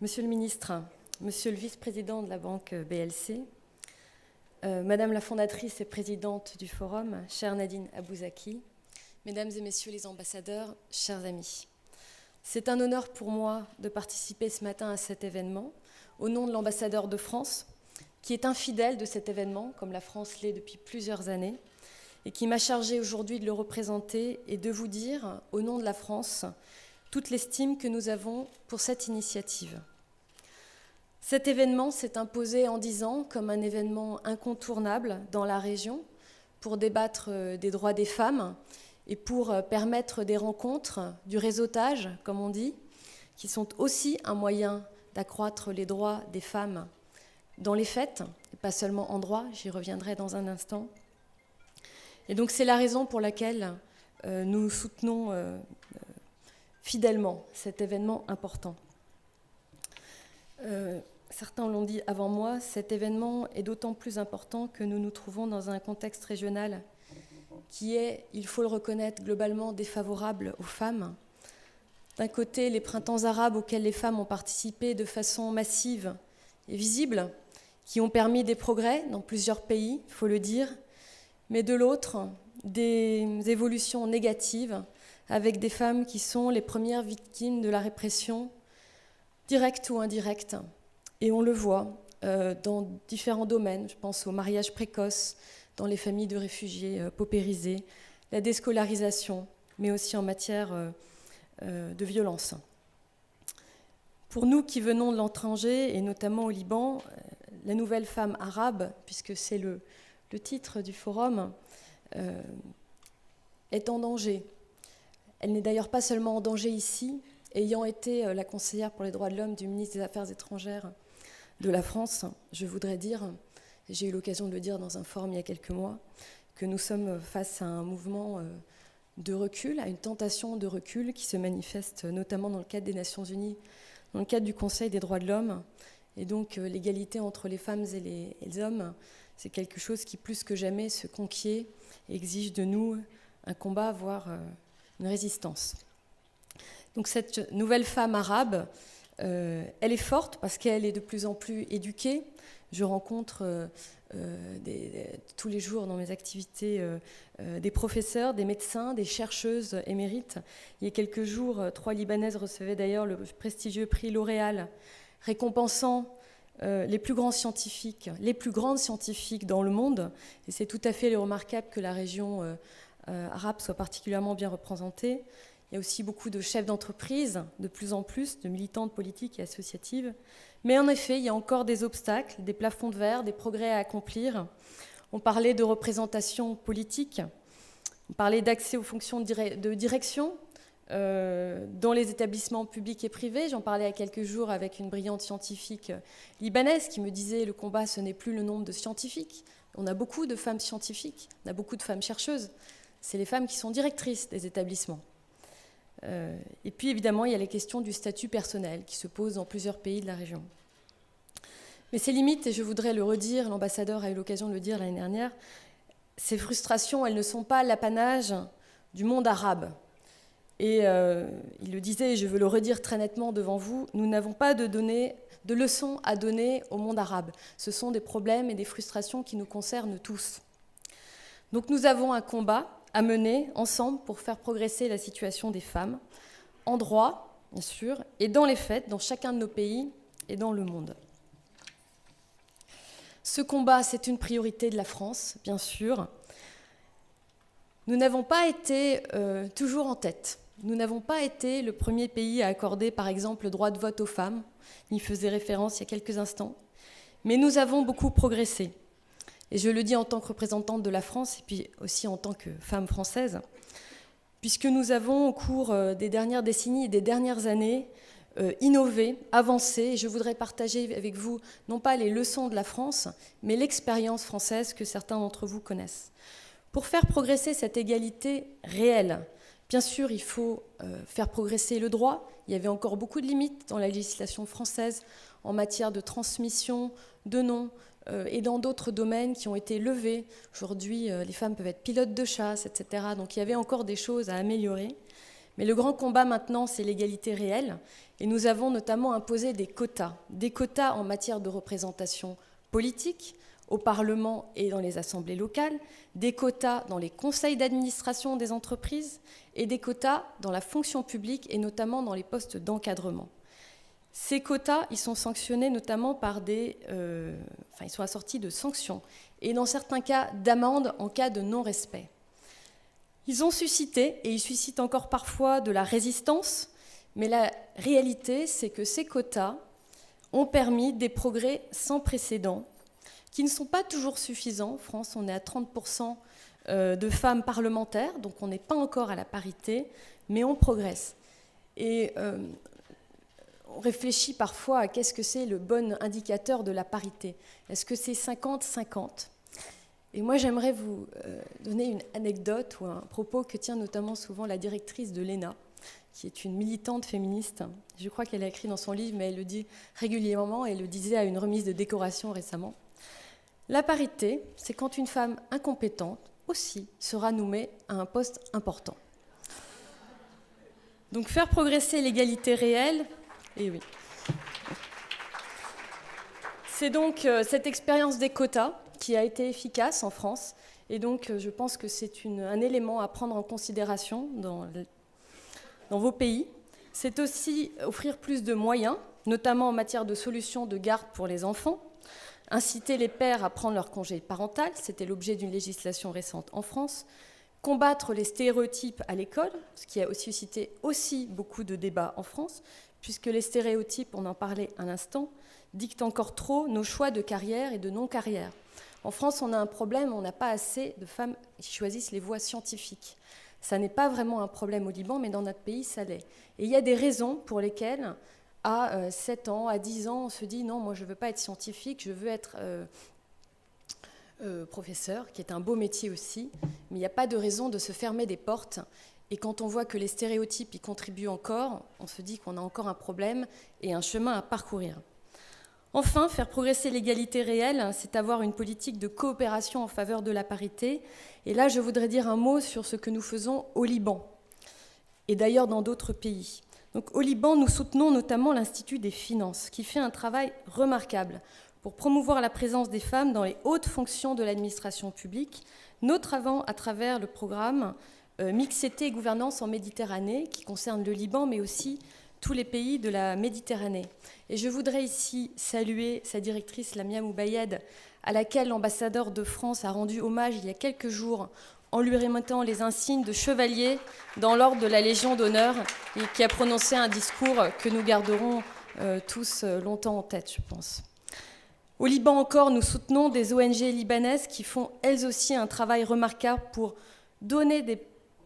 Monsieur le ministre, monsieur le vice-président de la banque BLC, madame la fondatrice et présidente du forum, chère Nadine Abouzaki, mesdames et messieurs les ambassadeurs, chers amis. C'est un honneur pour moi de participer ce matin à cet événement au nom de l'ambassadeur de France, qui est un fidèle de cet événement, comme la France l'est depuis plusieurs années, et qui m'a chargé aujourd'hui de le représenter et de vous dire, au nom de la France, toute l'estime que nous avons pour cette initiative. Cet événement s'est imposé en 10 ans comme un événement incontournable dans la région pour débattre des droits des femmes et pour permettre des rencontres, du réseautage, comme on dit, qui sont aussi un moyen d'accroître les droits des femmes dans les faits, et pas seulement en droit, j'y reviendrai dans un instant. Et donc c'est la raison pour laquelle nous soutenons fidèlement cet événement important. Certains l'ont dit avant moi, cet événement est d'autant plus important que nous nous trouvons dans un contexte régional qui est, il faut le reconnaître, globalement défavorable aux femmes. D'un côté, les printemps arabes auxquels les femmes ont participé de façon massive et visible, qui ont permis des progrès dans plusieurs pays, il faut le dire, mais de l'autre, des évolutions négatives avec des femmes qui sont les premières victimes de la répression, directe ou indirecte. Et on le voit dans différents domaines, je pense au mariage précoce, dans les familles de réfugiés paupérisés, la déscolarisation, mais aussi en matière de violence. Pour nous qui venons de l'étranger, et notamment au Liban, la nouvelle femme arabe, puisque c'est le titre du forum, est en danger. Elle n'est d'ailleurs pas seulement en danger ici, ayant été la conseillère pour les droits de l'homme du ministre des Affaires étrangères de la France, je voudrais dire, j'ai eu l'occasion de le dire dans un forum il y a quelques mois, que nous sommes face à un mouvement de recul, à une tentation de recul qui se manifeste notamment dans le cadre des Nations Unies, dans le cadre du Conseil des droits de l'homme. Et donc l'égalité entre les femmes et les hommes, c'est quelque chose qui plus que jamais se conquiert et exige de nous un combat, voire une résistance. Donc cette nouvelle femme arabe, elle est forte parce qu'elle est de plus en plus éduquée. Je rencontre tous les jours dans mes activités des professeurs, des médecins, des chercheuses émérites. Il y a quelques jours, 3 Libanaises recevaient d'ailleurs le prestigieux prix L'Oréal, récompensant les plus grands scientifiques, les plus grandes scientifiques dans le monde. Et c'est tout à fait remarquable que la région arabe soit particulièrement bien représentée. Il y a aussi beaucoup de chefs d'entreprise, de plus en plus, de militantes politiques et associatives. Mais en effet, il y a encore des obstacles, des plafonds de verre, des progrès à accomplir. On parlait de représentation politique, on parlait d'accès aux fonctions de direction dans les établissements publics et privés. J'en parlais il y a quelques jours avec une brillante scientifique libanaise qui me disait « le combat, ce n'est plus le nombre de scientifiques. On a beaucoup de femmes scientifiques, on a beaucoup de femmes chercheuses. C'est les femmes qui sont directrices des établissements. » Et puis évidemment, il y a les questions du statut personnel qui se posent dans plusieurs pays de la région. Mais ces limites, et je voudrais le redire, l'ambassadeur a eu l'occasion de le dire l'année dernière, ces frustrations, elles ne sont pas l'apanage du monde arabe. Et il le disait, et je veux le redire très nettement devant vous, nous n'avons pas de leçons à donner au monde arabe. Ce sont des problèmes et des frustrations qui nous concernent tous. Donc nous avons un combat à mener ensemble pour faire progresser la situation des femmes, en droit, bien sûr, et dans les faits, dans chacun de nos pays et dans le monde. Ce combat, c'est une priorité de la France, bien sûr. Nous n'avons pas été toujours en tête. Nous n'avons pas été le premier pays à accorder, par exemple, le droit de vote aux femmes. On y faisait référence il y a quelques instants. Mais nous avons beaucoup progressé. Et je le dis en tant que représentante de la France et puis aussi en tant que femme française, puisque nous avons au cours des dernières décennies et des dernières années innové, avancé, et je voudrais partager avec vous non pas les leçons de la France, mais l'expérience française que certains d'entre vous connaissent. Pour faire progresser cette égalité réelle, bien sûr, il faut faire progresser le droit. Il y avait encore beaucoup de limites dans la législation française en matière de transmission, de noms, et dans d'autres domaines qui ont été levés. Aujourd'hui, les femmes peuvent être pilotes de chasse, etc. Donc il y avait encore des choses à améliorer. Mais le grand combat maintenant, c'est l'égalité réelle. Et nous avons notamment imposé des quotas en matière de représentation politique, au Parlement et dans les assemblées locales, des quotas dans les conseils d'administration des entreprises et des quotas dans la fonction publique et notamment dans les postes d'encadrement. Ces quotas, ils sont sanctionnés notamment par ils sont assortis de sanctions et dans certains cas d'amendes en cas de non-respect. Ils ont suscité, et ils suscitent encore parfois, de la résistance, mais la réalité, c'est que ces quotas ont permis des progrès sans précédent qui ne sont pas toujours suffisants. En France, on est à 30% de femmes parlementaires, donc on n'est pas encore à la parité, mais on progresse. Et on réfléchit parfois à qu'est-ce que c'est le bon indicateur de la parité. Est-ce que c'est 50-50 ? Et moi, j'aimerais vous donner une anecdote ou un propos que tient notamment souvent la directrice de l'ENA, qui est une militante féministe. Je crois qu'elle a écrit dans son livre, mais elle le dit régulièrement, et elle le disait à une remise de décoration récemment. La parité, c'est quand une femme incompétente aussi sera nommée à un poste important. Donc faire progresser l'égalité réelle, et oui. C'est donc cette expérience des quotas qui a été efficace en France, et donc je pense que c'est un élément à prendre en considération dans vos pays. C'est aussi offrir plus de moyens, notamment en matière de solutions de garde pour les enfants, inciter les pères à prendre leur congé parental, c'était l'objet d'une législation récente en France, combattre les stéréotypes à l'école, ce qui a aussi suscité beaucoup de débats en France, puisque les stéréotypes, on en parlait un instant, dictent encore trop nos choix de carrière et de non-carrière. En France, on a un problème, on n'a pas assez de femmes qui choisissent les voies scientifiques. Ça n'est pas vraiment un problème au Liban, mais dans notre pays, ça l'est. Et il y a des raisons pour lesquelles, à 7 ans, à 10 ans, on se dit « non, moi je ne veux pas être scientifique, je veux être professeur », qui est un beau métier aussi, mais il n'y a pas de raison de se fermer des portes. Et quand on voit que les stéréotypes y contribuent encore, on se dit qu'on a encore un problème et un chemin à parcourir. Enfin, faire progresser l'égalité réelle, c'est avoir une politique de coopération en faveur de la parité. Et là, je voudrais dire un mot sur ce que nous faisons au Liban, et d'ailleurs dans d'autres pays. Donc, au Liban, nous soutenons notamment l'Institut des finances, qui fait un travail remarquable pour promouvoir la présence des femmes dans les hautes fonctions de l'administration publique, notamment à travers le programme Mixité et gouvernance en Méditerranée, qui concerne le Liban, mais aussi tous les pays de la Méditerranée. Et je voudrais ici saluer sa directrice, Lamia Moubayed, à laquelle l'ambassadeur de France a rendu hommage il y a quelques jours en lui remettant les insignes de chevalier dans l'ordre de la Légion d'honneur et qui a prononcé un discours que nous garderons tous longtemps en tête, je pense. Au Liban encore, nous soutenons des ONG libanaises qui font elles aussi un travail remarquable pour donner des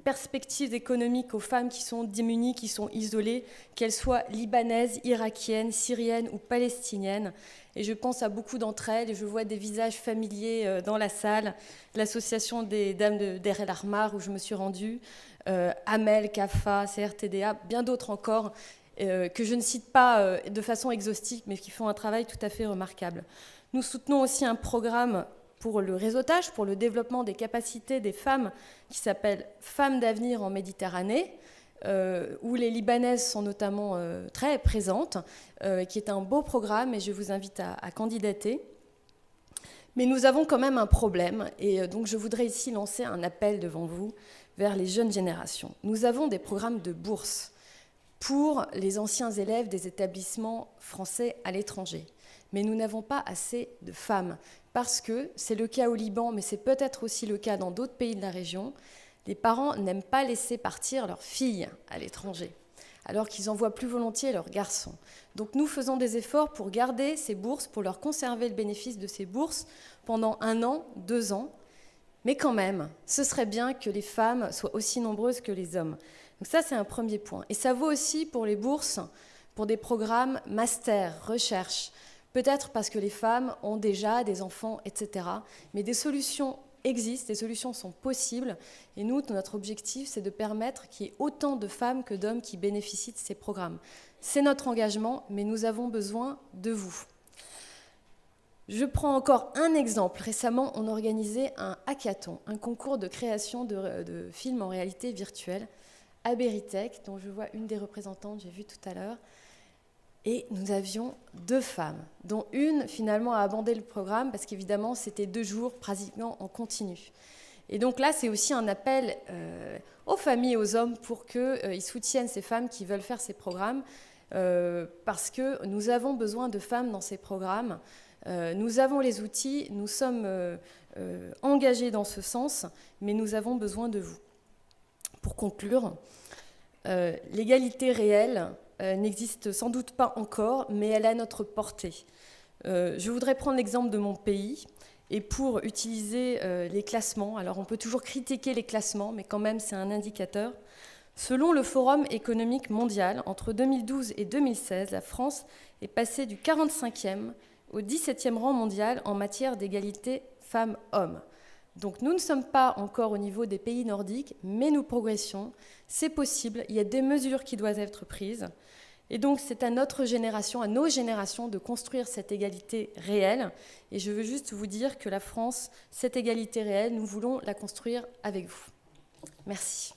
perspectives économiques aux femmes qui sont démunies, qui sont isolées, qu'elles soient libanaises, irakiennes, syriennes ou palestiniennes. Et je pense à beaucoup d'entre elles, et je vois des visages familiers dans la salle. L'association des Dames de Der El Ahmar, où je me suis rendue, Amel, CAFA, CRTDA, bien d'autres encore, que je ne cite pas de façon exhaustive, mais qui font un travail tout à fait remarquable. Nous soutenons aussi un programme pour le réseautage, pour le développement des capacités des femmes, qui s'appelle « Femmes d'avenir en Méditerranée », où les Libanaises sont notamment très présentes, qui est un beau programme, et je vous invite à candidater. Mais nous avons quand même un problème, et donc je voudrais ici lancer un appel devant vous vers les jeunes générations. Nous avons des programmes de bourse pour les anciens élèves des établissements français à l'étranger. Mais nous n'avons pas assez de femmes, parce que c'est le cas au Liban, mais c'est peut-être aussi le cas dans d'autres pays de la région. Les parents n'aiment pas laisser partir leurs filles à l'étranger, alors qu'ils envoient plus volontiers leurs garçons. Donc nous faisons des efforts pour garder ces bourses, pour leur conserver le bénéfice de ces bourses pendant 1 an, 2 ans. Mais quand même, ce serait bien que les femmes soient aussi nombreuses que les hommes. Donc ça, c'est un premier point. Et ça vaut aussi pour les bourses, pour des programmes master, recherche, peut-être parce que les femmes ont déjà des enfants, etc. Mais des solutions existent, des solutions sont possibles. Et nous, notre objectif, c'est de permettre qu'il y ait autant de femmes que d'hommes qui bénéficient de ces programmes. C'est notre engagement, mais nous avons besoin de vous. Je prends encore un exemple. Récemment, on organisait un hackathon, un concours de création de films en réalité virtuelle, à Berytech, dont je vois une des représentantes, j'ai vu tout à l'heure. Et nous avions 2 femmes, dont une finalement a abandonné le programme parce qu'évidemment c'était 2 jours pratiquement en continu. Et donc là c'est aussi un appel aux familles et aux hommes pour qu'ils soutiennent ces femmes qui veulent faire ces programmes parce que nous avons besoin de femmes dans ces programmes. Nous avons les outils, nous sommes engagés dans ce sens, mais nous avons besoin de vous. Pour conclure, l'égalité réelle n'existe sans doute pas encore, mais elle est à notre portée. Je voudrais prendre l'exemple de mon pays, et pour utiliser les classements, alors on peut toujours critiquer les classements, mais quand même c'est un indicateur. Selon le Forum économique mondial, entre 2012 et 2016, la France est passée du 45e au 17e rang mondial en matière d'égalité femmes-hommes. Donc nous ne sommes pas encore au niveau des pays nordiques, mais nous progressons, c'est possible, il y a des mesures qui doivent être prises. Et donc c'est à notre génération, à nos générations de construire cette égalité réelle. Et je veux juste vous dire que la France, cette égalité réelle, nous voulons la construire avec vous. Merci.